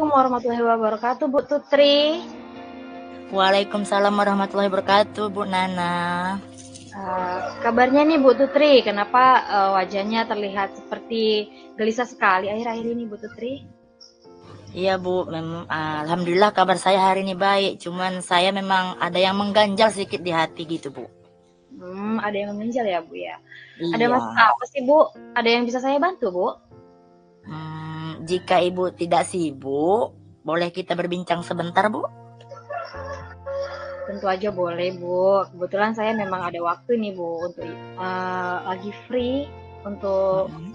Assalamualaikum warahmatullahi wabarakatuh, Bu Tutri. Waalaikumsalam warahmatullahi wabarakatuh, Bu Nana. Kabarnya nih Bu Tutri, kenapa wajahnya terlihat seperti gelisah sekali akhir-akhir ini Bu Tutri? Iya, Bu, alhamdulillah kabar saya hari ini baik. Cuman saya memang ada yang mengganjal sedikit di hati gitu, Bu. Ada yang menginjal ya Bu ya. Ada Iya. masalah apa sih Bu? Ada yang bisa saya bantu Bu? Jika Ibu tidak sibuk, boleh kita berbincang sebentar, Bu? Tentu aja boleh Bu. Kebetulan saya memang ada waktu nih Bu untuk lagi free untuk Mm-mm.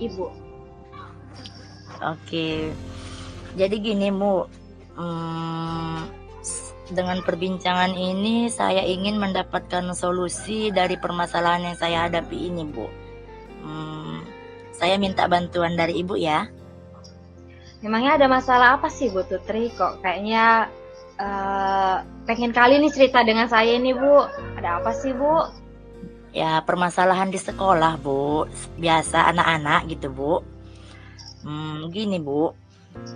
Ibu. Oke. Jadi gini, Bu. Hmm, dengan perbincangan ini saya ingin mendapatkan solusi dari permasalahan yang saya hadapi ini, Bu. Hmm, saya minta bantuan dari Ibu ya. Memangnya ada masalah apa sih Bu Tutri? Kok kayaknya pengen kali nih cerita dengan saya ini Bu. Ada apa sih Bu? Ya, permasalahan di sekolah, Bu. Biasa anak-anak gitu, Bu. Gini, Bu.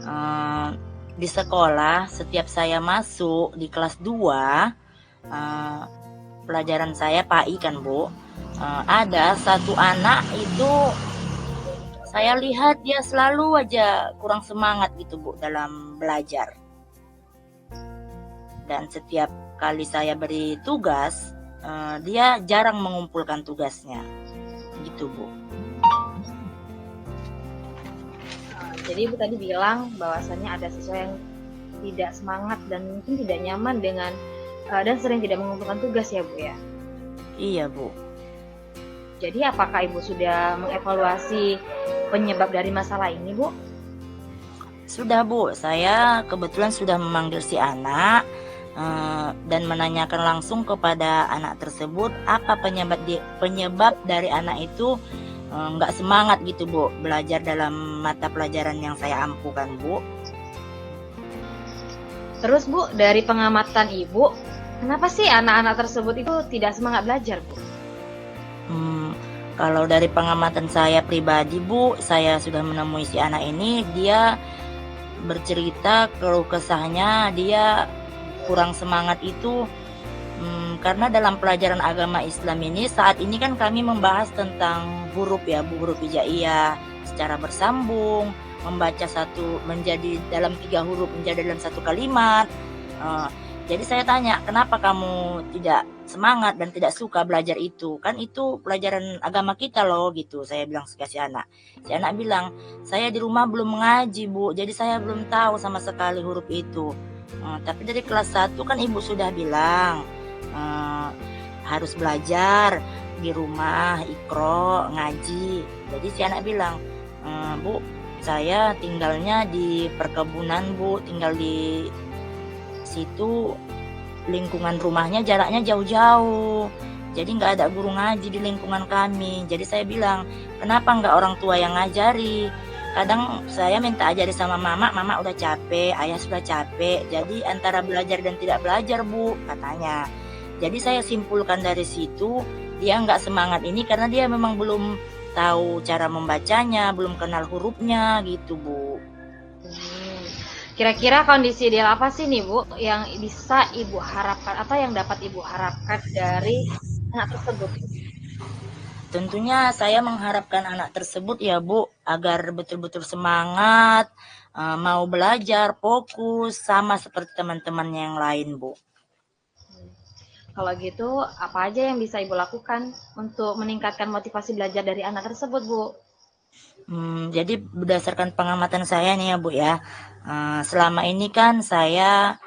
Eh, di sekolah, setiap saya masuk di kelas 2, eh, pelajaran saya PAI kan, Bu. Ada satu anak itu saya lihat dia selalu aja kurang semangat gitu, Bu, dalam belajar. Dan setiap kali saya beri tugas, dia jarang mengumpulkan tugasnya. Gitu, Bu. Jadi Ibu tadi bilang bahwasannya ada siswa yang tidak semangat dan mungkin tidak nyaman dengan dan sering tidak mengumpulkan tugas ya Bu ya. Iya, Bu. Jadi apakah Ibu sudah mengevaluasi penyebab dari masalah ini Bu? Sudah, Bu. Saya kebetulan sudah memanggil si anak dan menanyakan langsung kepada anak tersebut apa penyebab dari anak itu nggak semangat gitu, Bu, belajar dalam mata pelajaran yang saya ampukan, Bu. Terus Bu, dari pengamatan Ibu, kenapa sih anak-anak tersebut itu tidak semangat belajar Bu? Hmm, kalau dari pengamatan saya pribadi, Bu, saya sudah menemui si anak ini. Dia bercerita keluh kesahnya dia kurang semangat itu karena dalam pelajaran agama Islam ini saat ini kan kami membahas tentang huruf ya, Bu, huruf hijaiyah secara bersambung, membaca satu menjadi dalam 3 huruf menjadi dalam satu kalimat. Jadi saya tanya, kenapa kamu tidak semangat dan tidak suka belajar itu? Kan itu pelajaran agama kita loh gitu. Saya bilang ke si anak. Si anak bilang, saya di rumah belum mengaji, Bu. Jadi saya belum tahu sama sekali huruf itu. Tapi dari kelas 1 kan ibu sudah bilang harus belajar di rumah, ikro, ngaji. Jadi si anak bilang, Bu, saya tinggalnya di perkebunan, Bu. Tinggal di situ, lingkungan rumahnya jaraknya jauh-jauh. Jadi nggak ada guru ngaji di lingkungan kami. Jadi saya bilang, kenapa nggak orang tua yang ngajari? Kadang saya minta ajari sama mama udah capek, ayah sudah capek. Jadi antara belajar dan tidak belajar, Bu, katanya. Jadi saya simpulkan dari situ, dia nggak semangat ini karena dia memang belum tahu cara membacanya, belum kenal hurufnya gitu, Bu. Kira-kira kondisi ideal apa sih nih Bu yang bisa Ibu harapkan atau yang dapat Ibu harapkan dari anak tersebut? Tentunya saya mengharapkan anak tersebut ya, Bu, agar betul-betul semangat, mau belajar, fokus, sama seperti teman-temannya yang lain, Bu. Kalau gitu, apa aja yang bisa Ibu lakukan untuk meningkatkan motivasi belajar dari anak tersebut, Bu? Jadi berdasarkan pengamatan saya nih ya, Bu ya, selama ini kan saya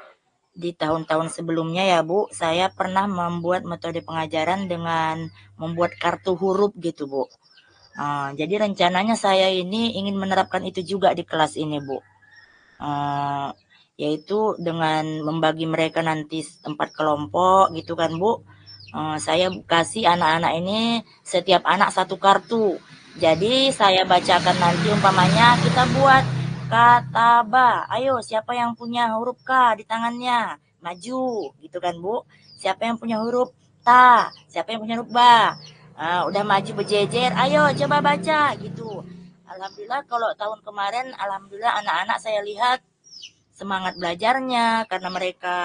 di tahun-tahun sebelumnya ya, Bu, saya pernah membuat metode pengajaran dengan membuat kartu huruf gitu, Bu. Jadi rencananya saya ini ingin menerapkan itu juga di kelas ini, Bu. Eh, Yaitu dengan membagi mereka nanti 4 kelompok gitu kan, Bu. Saya kasih anak-anak ini setiap anak satu kartu. Jadi saya bacakan nanti umpamanya kita buat kata ba. Ayo siapa yang punya huruf K di tangannya? Maju gitu kan, Bu. Siapa yang punya huruf ta? Siapa yang punya huruf ba? Udah maju berjejer, ayo coba baca gitu. Alhamdulillah kalau tahun kemarin, alhamdulillah anak-anak saya lihat semangat belajarnya karena mereka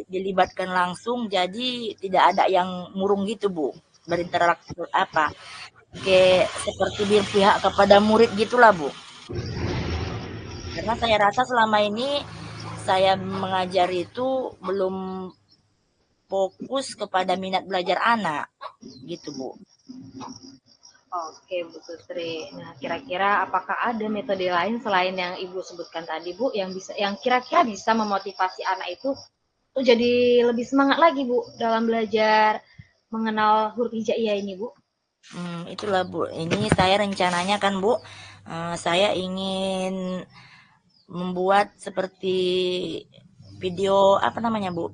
dilibatkan langsung, jadi tidak ada yang murung gitu Bu, berinteraksi kayak seperti berpihak kepada murid gitulah Bu. Karena saya rasa selama ini saya mengajar itu belum fokus kepada minat belajar anak gitu Bu. Oke, Bu Tutri. Nah, kira-kira apakah ada metode lain selain yang Ibu sebutkan tadi, Bu, yang kira-kira bisa memotivasi anak itu tuh jadi lebih semangat lagi, Bu, dalam belajar mengenal huruf hijaiyah ini, Bu? Itulah Bu. Ini saya rencananya kan Bu, saya ingin membuat seperti video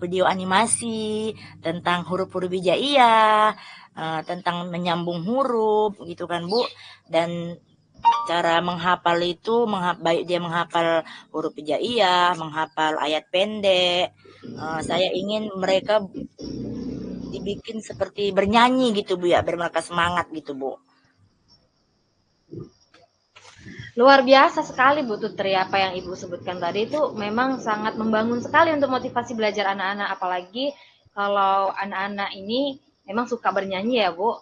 video animasi tentang huruf-huruf hijaiyah, tentang menyambung huruf gitu kan Bu, dan cara menghafal itu baik dia menghafal huruf hijaiyah, menghafal ayat pendek. Saya ingin mereka dibikin seperti bernyanyi gitu Bu ya, biar mereka semangat gitu Bu. Luar biasa sekali Bu Tutri, apa yang Ibu sebutkan tadi itu memang sangat membangun sekali untuk motivasi belajar anak-anak, apalagi kalau anak-anak ini memang suka bernyanyi ya Bu.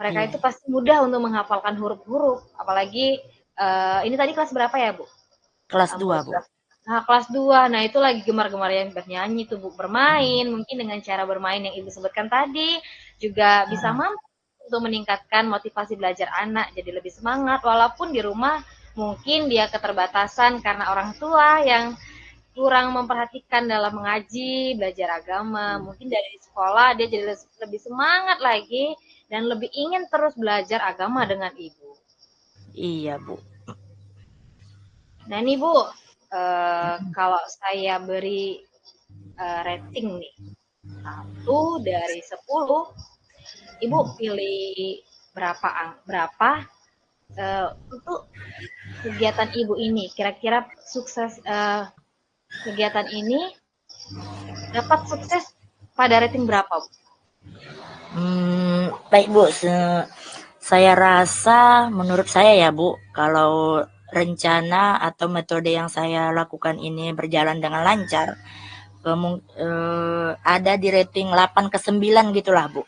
Mereka itu Iya, pasti mudah untuk menghafalkan huruf-huruf, apalagi ini tadi kelas berapa ya Bu? kelas 2 Bu. Nah, kelas 2. Nah, itu lagi gemar-gemar yang bernyanyi tuh Bu, bermain, mungkin dengan cara bermain yang Ibu sebutkan tadi juga bisa mampu untuk meningkatkan motivasi belajar anak jadi lebih semangat walaupun di rumah mungkin dia keterbatasan karena orang tua yang kurang memperhatikan dalam mengaji, belajar agama. Mungkin dari sekolah dia jadi lebih semangat lagi dan lebih ingin terus belajar agama dengan Ibu. Iya Bu. Nah, ini Bu, kalau saya beri rating nih, 1 dari 10, Ibu pilih berapa untuk kegiatan Ibu ini? Kira-kira sukses kegiatan ini dapat sukses pada rating berapa, Bu? Baik Bu, saya rasa menurut saya ya Bu, kalau rencana atau metode yang saya lakukan ini berjalan dengan lancar, ada di rating 8/9 gitulah Bu.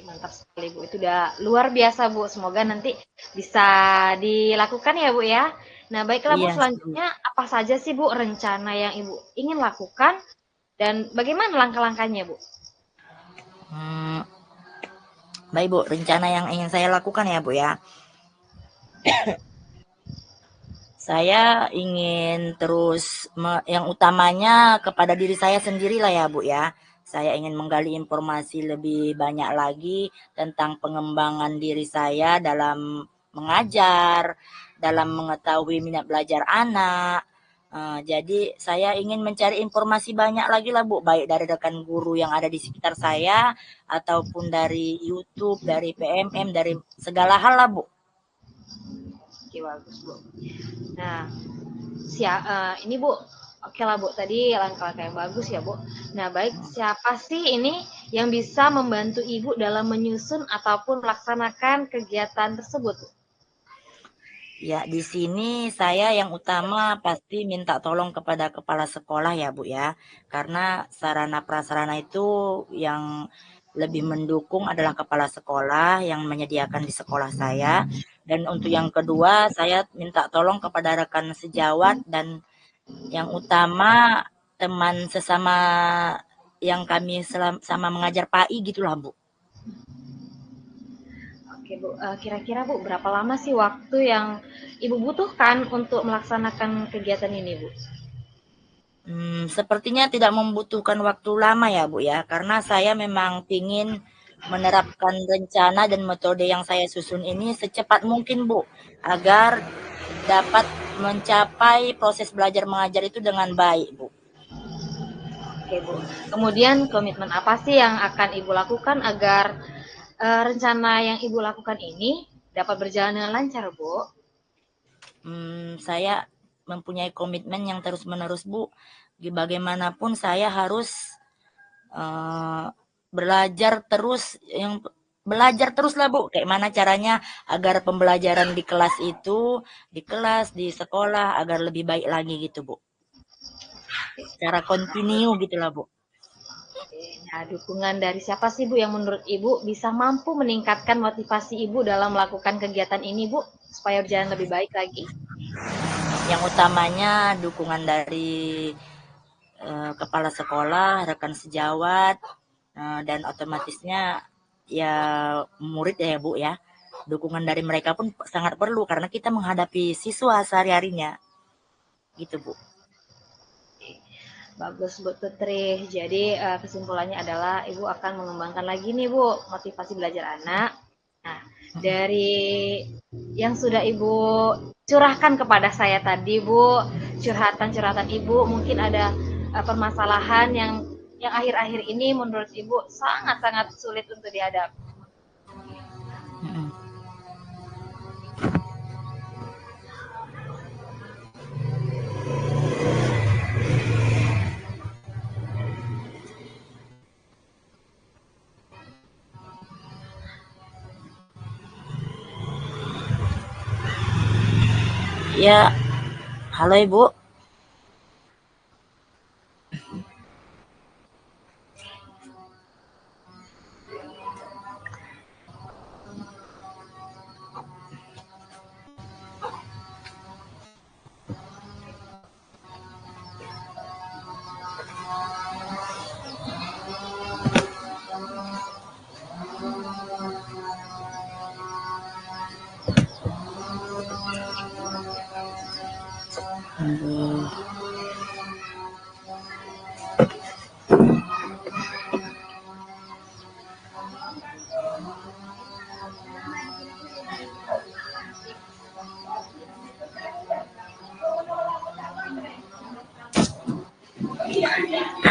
Mantap sekali Bu, itu udah luar biasa Bu. Semoga nanti bisa dilakukan ya Bu ya. Nah baiklah Bu, Iya, selanjutnya apa saja sih Bu rencana yang Ibu ingin lakukan dan bagaimana langkah-langkahnya Bu? hmm, baik Bu, rencana yang ingin saya lakukan ya Bu ya. Saya ingin terus yang utamanya kepada diri saya sendirilah ya Bu ya. Saya ingin menggali informasi lebih banyak lagi tentang pengembangan diri saya dalam mengajar, dalam mengetahui minat belajar anak. Jadi saya ingin mencari informasi banyak lagi lah Bu, baik dari rekan guru yang ada di sekitar saya ataupun dari YouTube, dari PMM, dari segala hal lah Bu. Oke bagus Bu. Nah ini Bu, oke lah Bu, tadi langkah-langkah yang bagus ya Bu. Nah baik, siapa sih ini yang bisa membantu Ibu dalam menyusun ataupun melaksanakan kegiatan tersebut? Ya, di sini saya yang utama pasti minta tolong kepada kepala sekolah ya, Bu ya. Karena sarana prasarana itu yang lebih mendukung adalah kepala sekolah yang menyediakan di sekolah saya. Dan untuk yang kedua, saya minta tolong kepada rekan sejawat dan yang utama teman sesama yang kami sama mengajar PAI gitulah, Bu. Oke Bu, kira-kira Bu berapa lama sih waktu yang Ibu butuhkan untuk melaksanakan kegiatan ini Bu? Sepertinya tidak membutuhkan waktu lama ya Bu ya, karena saya memang ingin menerapkan rencana dan metode yang saya susun ini secepat mungkin Bu, agar dapat mencapai proses belajar mengajar itu dengan baik Bu. Oke Bu, kemudian komitmen apa sih yang akan Ibu lakukan agar rencana yang Ibu lakukan ini dapat berjalan dengan lancar Bu? Saya mempunyai komitmen yang terus-menerus Bu, bagaimanapun saya harus belajar terus, yang belajar terus lah Bu. Kayak mana caranya agar pembelajaran di kelas, di sekolah agar lebih baik lagi gitu Bu. Cara kontinu gitu lah Bu. Nah, dukungan dari siapa sih Bu yang menurut Ibu bisa mampu meningkatkan motivasi Ibu dalam melakukan kegiatan ini Bu, supaya berjalan lebih baik lagi? Yang utamanya dukungan dari kepala sekolah, rekan sejawat, dan otomatisnya ya murid ya Bu ya. Dukungan dari mereka pun sangat perlu karena kita menghadapi siswa sehari-harinya. Gitu Bu. Bagus Bu Tutri. Jadi kesimpulannya adalah Ibu akan mengembangkan lagi nih Bu motivasi belajar anak. Nah, dari yang sudah Ibu curahkan kepada saya tadi Bu, curhatan-curhatan Ibu mungkin ada permasalahan yang akhir-akhir ini menurut Ibu sangat-sangat sulit untuk dihadapi. Ya, halo Ibu.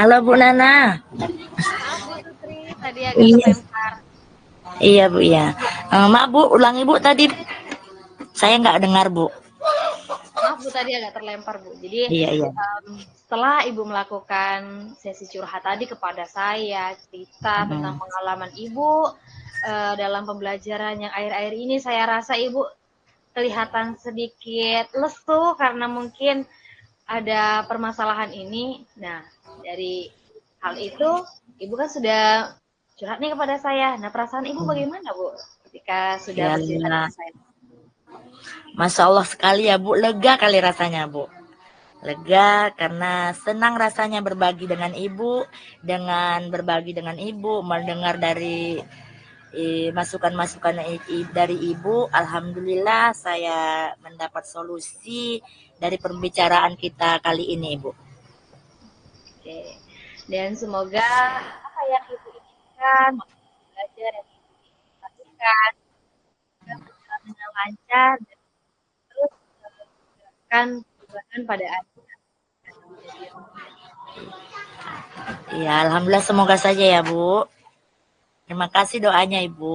Halo Bu Nana. Maaf Bu Tutri, tadi agak Iya, terlempar. iya Bu ya. Maaf Bu, ulangi Bu tadi. Saya nggak dengar Bu. Maaf Bu tadi agak terlempar Bu. Jadi Iya, iya. setelah Ibu melakukan sesi curhat tadi kepada saya, cerita tentang pengalaman Ibu dalam pembelajaran yang akhir-akhir ini, saya rasa Ibu kelihatan sedikit lesu karena mungkin ada permasalahan ini. Nah, dari hal itu Ibu kan sudah curhat nih kepada saya. Nah, perasaan Ibu bagaimana Bu ketika sudah Ya, bercerita dengan saya? Masya Allah sekali ya Bu, lega kali rasanya Bu. Lega karena senang rasanya berbagi dengan Ibu, mendengar dari masukan-masukan dari Ibu. Alhamdulillah saya mendapat solusi dari pembicaraan kita kali ini Ibu. Oke. Dan semoga apa yang Ibu inginkan, belajar yang Ibu lakukan, juga berjalan dengan lancar dan terus memberikan perubahan pada anak. Ya, Alhamdulillah semoga saja ya Bu. Terima kasih doanya Ibu.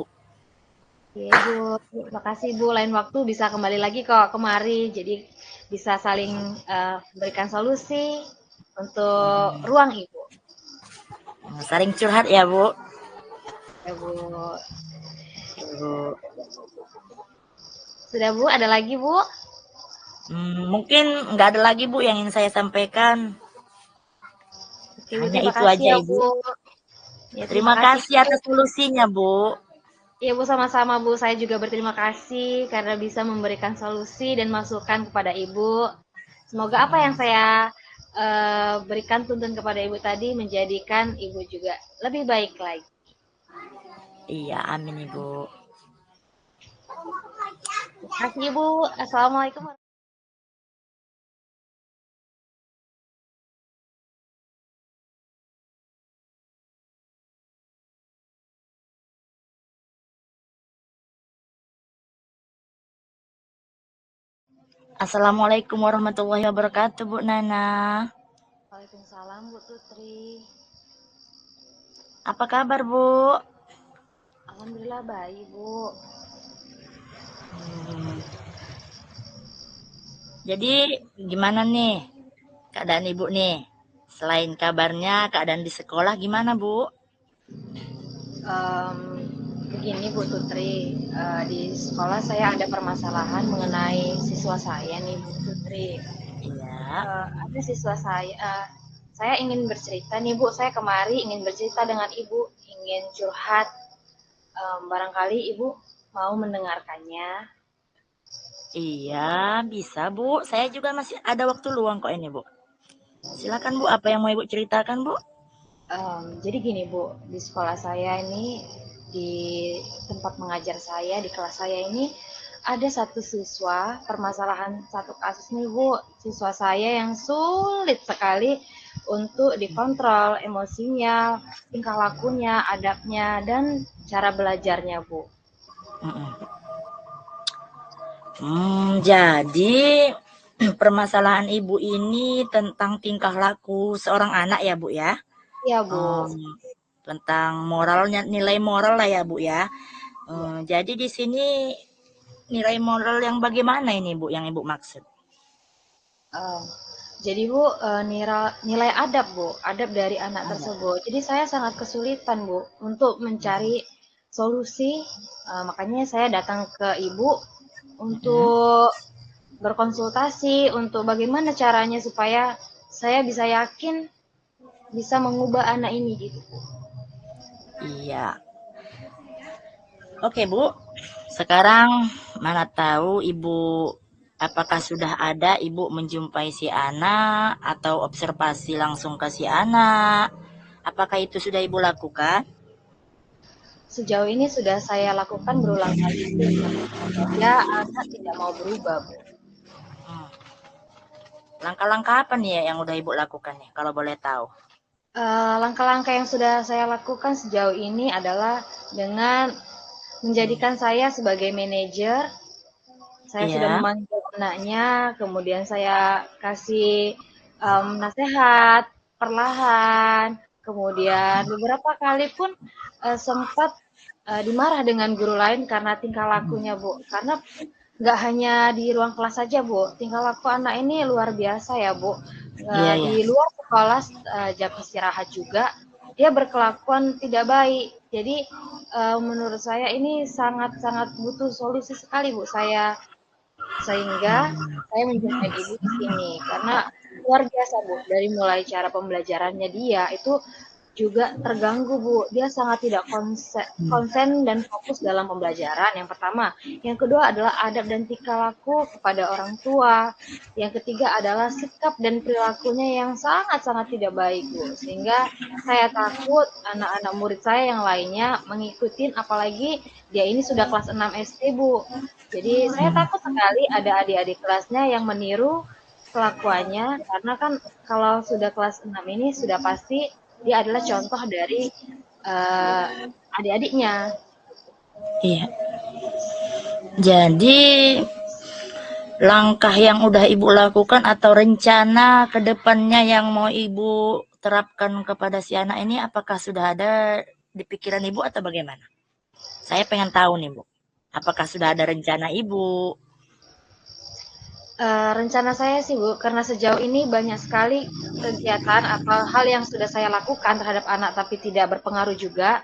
Oke Bu, terima kasih Bu. Lain waktu bisa kembali lagi kok kemari. Jadi bisa saling berikan solusi untuk ruang Ibu. Sering curhat ya Bu. Ya Bu. Bu. Sudah Bu, ada lagi Bu? Mungkin nggak ada lagi Bu yang ingin saya sampaikan. Oke, Bu, Hanya terima itu kasih aja ya Ibu. Bu. Ya, terima Terima kasih kasih Bu. atas solusinya Bu. Ya Bu, sama-sama Bu. Saya juga berterima kasih karena bisa memberikan solusi dan masukan kepada Ibu. Semoga apa yang saya berikan tuntun kepada Ibu tadi menjadikan Ibu juga lebih baik lagi. Iya, amin Ibu. Terima kasih Ibu. Assalamualaikum. Assalamualaikum warahmatullahi wabarakatuh Bu Nana. Waalaikumsalam Bu Tutri. Apa kabar Bu? Alhamdulillah baik Bu. Jadi gimana nih keadaan Ibu nih? Selain kabarnya, keadaan di sekolah gimana Bu? Ini Bu Tutri, di sekolah saya ada permasalahan mengenai siswa saya nih Bu Tutri. Iya. Ada siswa saya ingin bercerita nih Bu, saya kemari ingin bercerita dengan Ibu, ingin curhat. Barangkali Ibu mau mendengarkannya. Iya, bisa Bu. Saya juga masih ada waktu luang kok ini Bu. Silakan Bu, apa yang mau Ibu ceritakan Bu? Jadi gini Bu, di sekolah saya ini, di tempat mengajar saya, di kelas saya ini, ada satu siswa, permasalahan satu kasus nih Bu, siswa saya yang sulit sekali untuk dikontrol emosinya, tingkah lakunya, adabnya, dan cara belajarnya Bu. Mm-mm. Jadi permasalahan Ibu ini tentang tingkah laku seorang anak ya Bu ya? Iya Bu. Tentang moralnya, nilai moral lah ya Bu ya. Iya. Jadi di sini nilai moral yang bagaimana ini Bu yang Ibu maksud? Em, jadi Bu, nilai adab Bu, adab dari anak Ada. tersebut. Jadi saya sangat kesulitan Bu untuk mencari solusi. Makanya saya datang ke Ibu Mm-mm. untuk berkonsultasi untuk bagaimana caranya supaya saya bisa yakin bisa mengubah anak ini gitu. Iya. Oke Bu, sekarang mana tahu Ibu apakah sudah ada Ibu menjumpai si anak atau observasi langsung ke si anak? Apakah itu sudah Ibu lakukan? Sejauh ini sudah saya lakukan berulang kali Bu, namun saja anak tidak mau berubah Bu. Hmm. Langkah-langkah apa nih ya yang udah Ibu lakukan nih kalau boleh tahu? Langkah-langkah yang sudah saya lakukan sejauh ini adalah dengan menjadikan saya sebagai manajer. Saya sudah Iya. memanggil anaknya, kemudian saya kasih nasihat perlahan, kemudian beberapa kali pun sempat dimarah dengan guru lain karena tingkah lakunya, Bu. Karena nggak hanya di ruang kelas saja, Bu. Tingkah laku anak ini luar biasa ya, Bu. Iya, Di iya. luar sekolah jam istirahat juga dia berkelakuan tidak baik. Jadi menurut saya ini sangat-sangat butuh solusi sekali, Bu. Sehingga saya menjumpai ibu di sini karena luar biasa Bu, dari mulai cara pembelajarannya dia itu juga terganggu Bu. Dia sangat tidak konsen dan fokus dalam pembelajaran. Yang pertama, yang kedua adalah adab dan tingkah laku kepada orang tua. Yang ketiga adalah sikap dan perilakunya yang sangat-sangat tidak baik Bu. Sehingga saya takut anak-anak murid saya yang lainnya mengikuti, apalagi dia ini sudah kelas 6 SD Bu. Jadi saya takut sekali ada adik-adik kelasnya yang meniru kelakuannya karena kan kalau sudah kelas 6 ini sudah pasti dia adalah contoh dari uh, adik-adiknya. Iya. Jadi langkah yang udah Ibu lakukan atau rencana ke depannya yang mau Ibu terapkan kepada si anak ini apakah sudah ada di pikiran Ibu atau bagaimana? Saya pengen tahu nih Bu. Apakah sudah ada rencana Ibu? Rencana saya sih Bu, karena sejauh ini banyak sekali kegiatan atau hal yang sudah saya lakukan terhadap anak tapi tidak berpengaruh juga.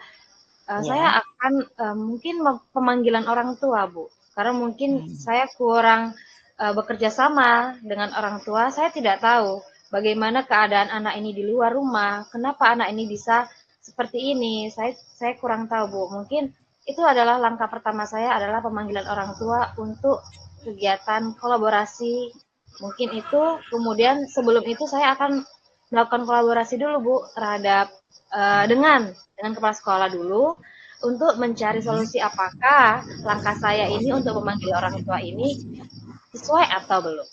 Saya Ya. akan mungkin pemanggilan orang tua Bu, karena mungkin saya kurang bekerja sama dengan orang tua. Saya tidak tahu bagaimana keadaan anak ini di luar rumah, kenapa anak ini bisa seperti ini. Saya kurang tahu Bu. Mungkin itu adalah langkah pertama saya adalah pemanggilan orang tua untuk kegiatan kolaborasi. Mungkin itu. Kemudian sebelum itu saya akan melakukan kolaborasi dulu Bu terhadap dengan kepala sekolah dulu untuk mencari solusi apakah langkah saya ini untuk memanggil orang tua ini sesuai atau belum.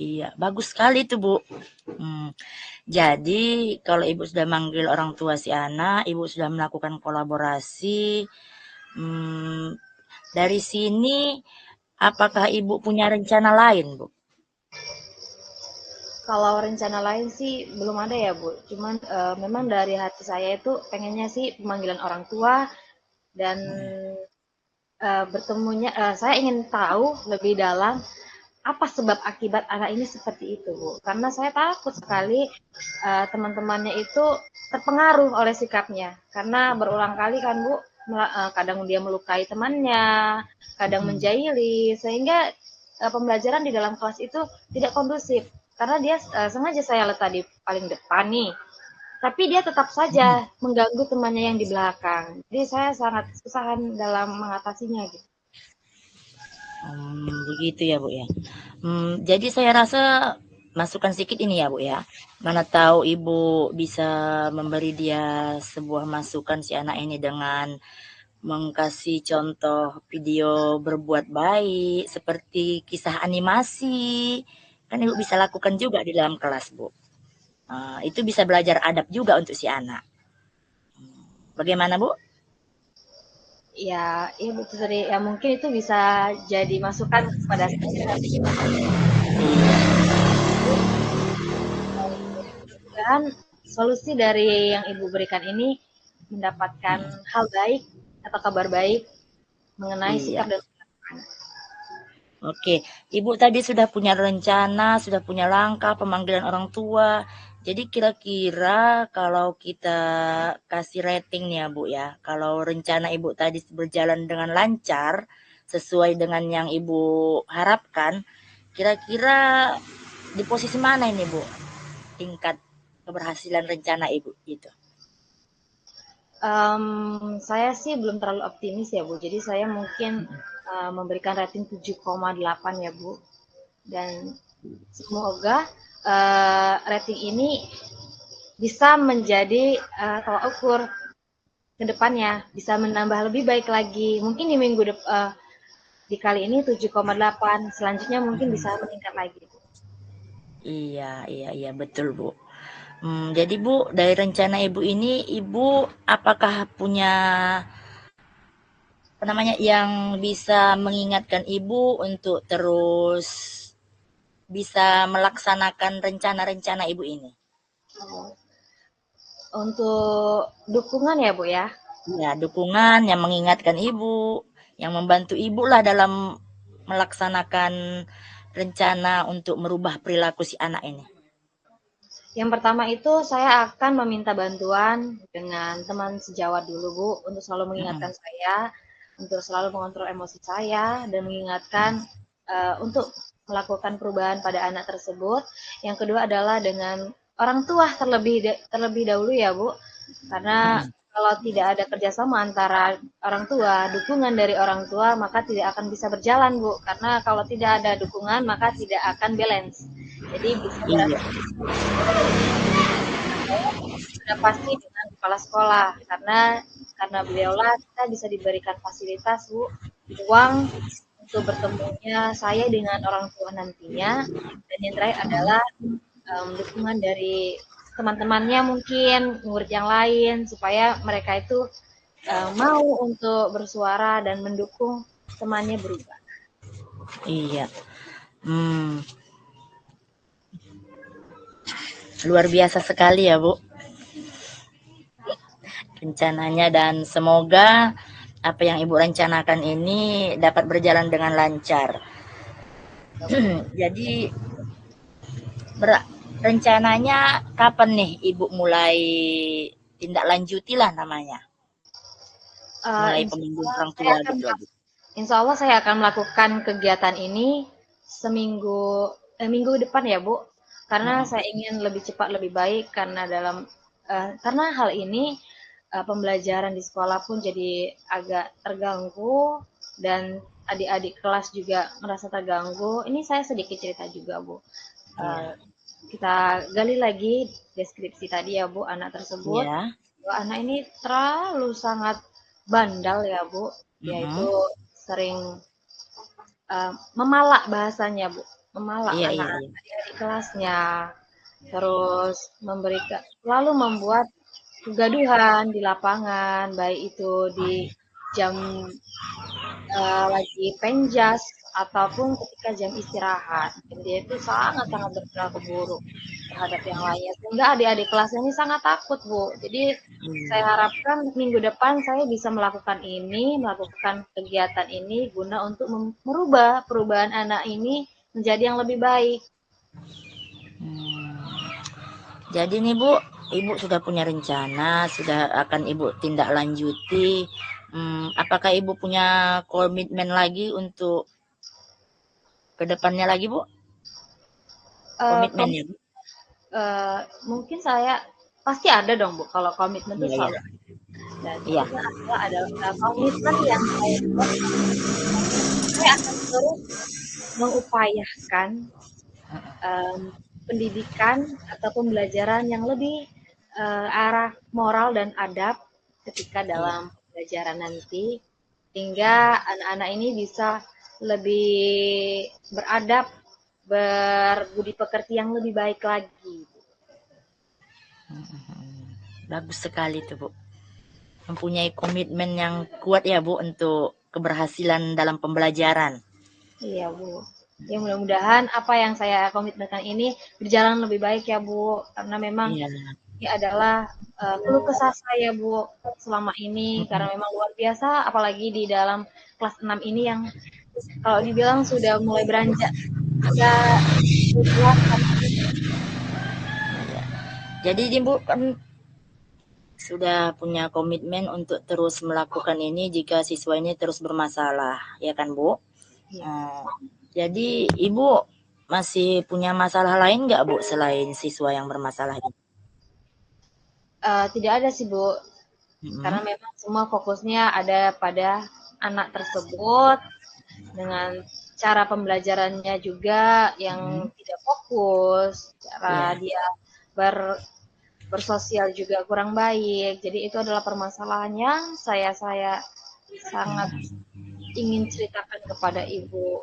Iya, bagus sekali tuh Bu. Jadi kalau Ibu sudah manggil orang tua si anak, Ibu sudah melakukan kolaborasi. Hmm, dari sini, apakah Ibu punya rencana lain Bu? Kalau rencana lain sih belum ada ya Bu. Cuman memang dari hati saya itu pengennya sih pemanggilan orang tua dan bertemunya. Saya ingin tahu lebih dalam apa sebab akibat anak ini seperti itu, Bu? Karena saya takut sekali teman-temannya itu terpengaruh oleh sikapnya. Karena berulang kali kan, Bu, kadang dia melukai temannya, kadang menjahili, sehingga pembelajaran di dalam kelas itu tidak kondusif. Karena dia sengaja saya letak di paling depan nih, tapi dia tetap saja mengganggu temannya yang di belakang. Jadi saya sangat kesusahan dalam mengatasinya gitu. Begitu ya Bu ya. Jadi saya rasa masukan sedikit ini ya Bu ya. Mana tahu Ibu bisa memberi dia sebuah masukan si anak ini dengan mengkasih contoh video berbuat baik seperti kisah animasi. Kan Ibu bisa lakukan juga di dalam kelas Bu. Itu bisa belajar adab juga untuk si anak. Bagaimana Bu? Ya, iya betul tadi. Ya mungkin itu bisa jadi masukan kepada saya nantinya. Dan solusi dari yang Ibu berikan ini mendapatkan hal baik atau kabar baik mengenai Iya. sikap dan Oke, Ibu tadi sudah punya rencana, sudah punya langkah pemanggilan orang tua. Jadi kira-kira kalau kita kasih rating nih ya Bu ya, kalau rencana Ibu tadi berjalan dengan lancar, sesuai dengan yang Ibu harapkan, kira-kira di posisi mana ini Bu? Tingkat keberhasilan rencana Ibu gitu. Saya sih belum terlalu optimis ya Bu. Jadi saya mungkin memberikan rating 7,8 ya Bu. Dan semoga rating ini bisa menjadi tolak ukur ke depannya, bisa menambah lebih baik lagi. Mungkin di di kali ini 7,8, selanjutnya mungkin bisa meningkat lagi. Iya, iya, iya, betul Bu. Jadi Bu, dari rencana Ibu ini, Ibu apakah punya apa namanya yang bisa mengingatkan Ibu untuk terus bisa melaksanakan rencana-rencana Ibu ini? Untuk dukungan ya Bu ya. Ya, dukungan yang mengingatkan Ibu, yang membantu Ibu lah dalam melaksanakan rencana untuk merubah perilaku si anak ini. Yang pertama itu saya akan meminta bantuan dengan teman sejawat dulu Bu, untuk selalu mengingatkan saya, untuk selalu mengontrol emosi saya, dan mengingatkan untuk melakukan perubahan pada anak tersebut. Yang kedua adalah dengan orang tua terlebih dahulu ya Bu, karena kalau tidak ada kerjasama antara orang tua, dukungan dari orang tua, maka tidak akan bisa berjalan Bu. Karena kalau tidak ada dukungan, maka tidak akan balance. Jadi bisa Iya, sudah pasti dengan kepala sekolah, karena beliaulah kita bisa diberikan fasilitas Bu, uang untuk bertemunya saya dengan orang tua nantinya, dan yang terakhir adalah dukungan dari teman-temannya, mungkin murid yang lain, supaya mereka itu mau untuk bersuara dan mendukung temannya berubah. iya. Luar biasa sekali ya Bu rencananya, dan semoga apa yang Ibu rencanakan ini dapat berjalan dengan lancar. Jadi rencananya kapan nih Ibu mulai tindak lanjuti lah namanya, mulai Insya pembimbing Allah orang saya tua akan gitu aja. Insya Allah saya akan melakukan kegiatan ini minggu depan ya Bu, karena saya ingin lebih cepat lebih baik, karena hal ini pembelajaran di sekolah pun jadi agak terganggu, dan adik-adik kelas juga merasa terganggu. Ini saya sedikit cerita juga Bu. Iya, Eh, kita gali lagi deskripsi tadi ya Bu, anak tersebut. iya. Anak ini terlalu sangat bandel ya Bu, yaitu Mm-mm. sering memalak bahasanya Bu, memalak Iya, iya, anak iya. adik kelasnya, terus lalu membuat kegaduhan di lapangan, baik itu di jam lagi penjas ataupun ketika jam istirahat. Dan dia itu sangat-sangat berperilaku buruk terhadap yang lainnya, sehingga adik-adik kelasnya ini sangat takut Bu. Jadi saya harapkan minggu depan saya bisa melakukan kegiatan ini guna untuk merubah perubahan anak ini menjadi yang lebih baik. Hmm. Jadi nih Bu, Ibu sudah punya rencana, sudah akan Ibu tindak lanjuti, Apakah Ibu punya komitmen lagi untuk kedepannya lagi, Bu? Eh, Komitmen kom- ya, Bu? Mungkin saya pasti ada dong Bu. Kalau komitmen itu Iya, iya. selalu. Dan Iya. maksudnya adalah komitmen yang saya buat. Saya akan terus mengupayakan pendidikan atau pembelajaran yang lebih arah moral dan adab ketika Iya. dalam pembelajaran nanti, hingga anak-anak ini bisa lebih beradab, berbudi pekerti yang lebih baik lagi. Bagus sekali tuh, Bu. Mempunyai komitmen yang kuat ya, Bu, untuk keberhasilan dalam pembelajaran. Iya, Bu. Ya mudah-mudahan apa yang saya komitmenkan ini berjalan lebih baik ya, Bu. Karena memang Iya. ini adalah keluh kesah saya, Bu, selama ini. Karena memang luar biasa, apalagi di dalam kelas 6 ini yang kalau dibilang sudah mulai beranjak usia 12 kan. Jadi Bu kan sudah punya komitmen untuk terus melakukan ini jika siswa ini terus bermasalah, ya kan Bu? Iya. Jadi Ibu masih punya masalah lain nggak Bu selain siswa yang bermasalah ini? Tidak ada sih, Bu. Karena memang semua fokusnya ada pada anak tersebut dengan cara pembelajarannya juga yang tidak fokus, cara dia bersosial juga kurang baik. Jadi itu adalah permasalahan yang saya sangat ingin ceritakan kepada Ibu.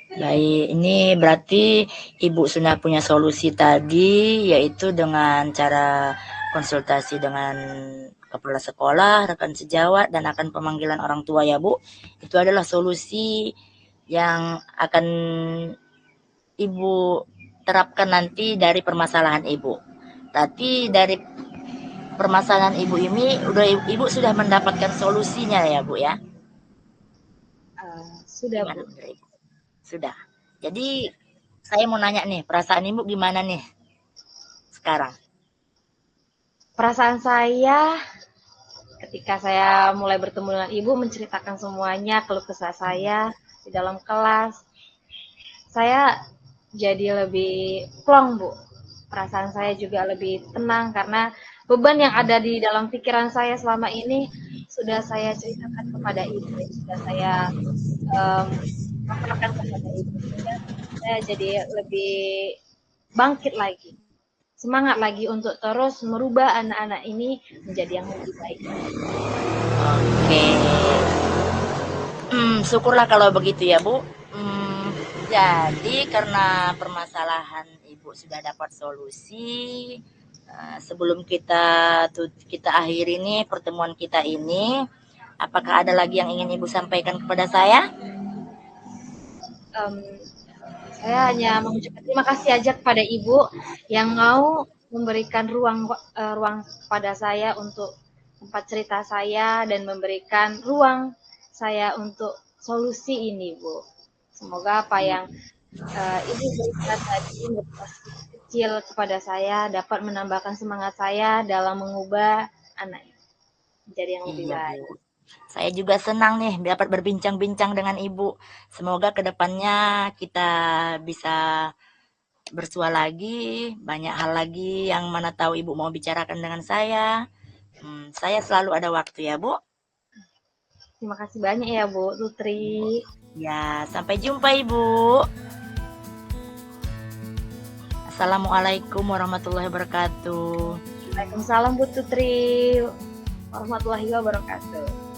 Baik, ini berarti Ibu sudah punya solusi tadi, yaitu dengan cara konsultasi dengan kepala sekolah, rekan sejawat, dan akan pemanggilan orang tua ya Bu. Itu adalah solusi yang akan Ibu terapkan nanti dari permasalahan Ibu. Tapi dari permasalahan Ibu ini, Ibu sudah mendapatkan solusinya ya Bu ya? Sudah Bu. Sudah. Jadi saya mau nanya nih, perasaan Ibu gimana nih sekarang? Perasaan saya ketika saya mulai bertemu dengan Ibu menceritakan semuanya, keluh kesah saya di dalam kelas, saya jadi lebih plong, Bu. Perasaan saya juga lebih tenang karena beban yang ada di dalam pikiran saya selama ini sudah saya ceritakan kepada Ibu, sudah saya paparkan kepada Ibu. Saya jadi lebih bangkit lagi, semangat lagi untuk terus merubah anak-anak ini menjadi yang lebih baik. Oke. Syukurlah kalau begitu ya Bu. Jadi karena permasalahan Ibu sudah dapat solusi, sebelum kita akhiri nih pertemuan kita ini, apakah ada lagi yang ingin Ibu sampaikan kepada saya? Saya hanya mengucapkan terima kasih aja kepada Ibu yang mau memberikan ruang pada saya untuk tempat cerita saya dan memberikan ruang saya untuk solusi ini, Bu. Semoga apa yang Ibu berikan tadi motivasi kecil kepada saya dapat menambahkan semangat saya dalam mengubah anak menjadi yang lebih baik. Bu. Saya juga senang nih dapat berbincang-bincang dengan Ibu. Semoga kedepannya kita bisa bersua lagi, banyak hal lagi yang mana tahu Ibu mau bicarakan dengan saya. Saya selalu ada waktu ya Bu. Terima kasih banyak ya Bu Tutri. Ya, sampai jumpa Ibu. Assalamualaikum warahmatullahi wabarakatuh. Waalaikumsalam Bu Tutri warahmatullahi wabarakatuh.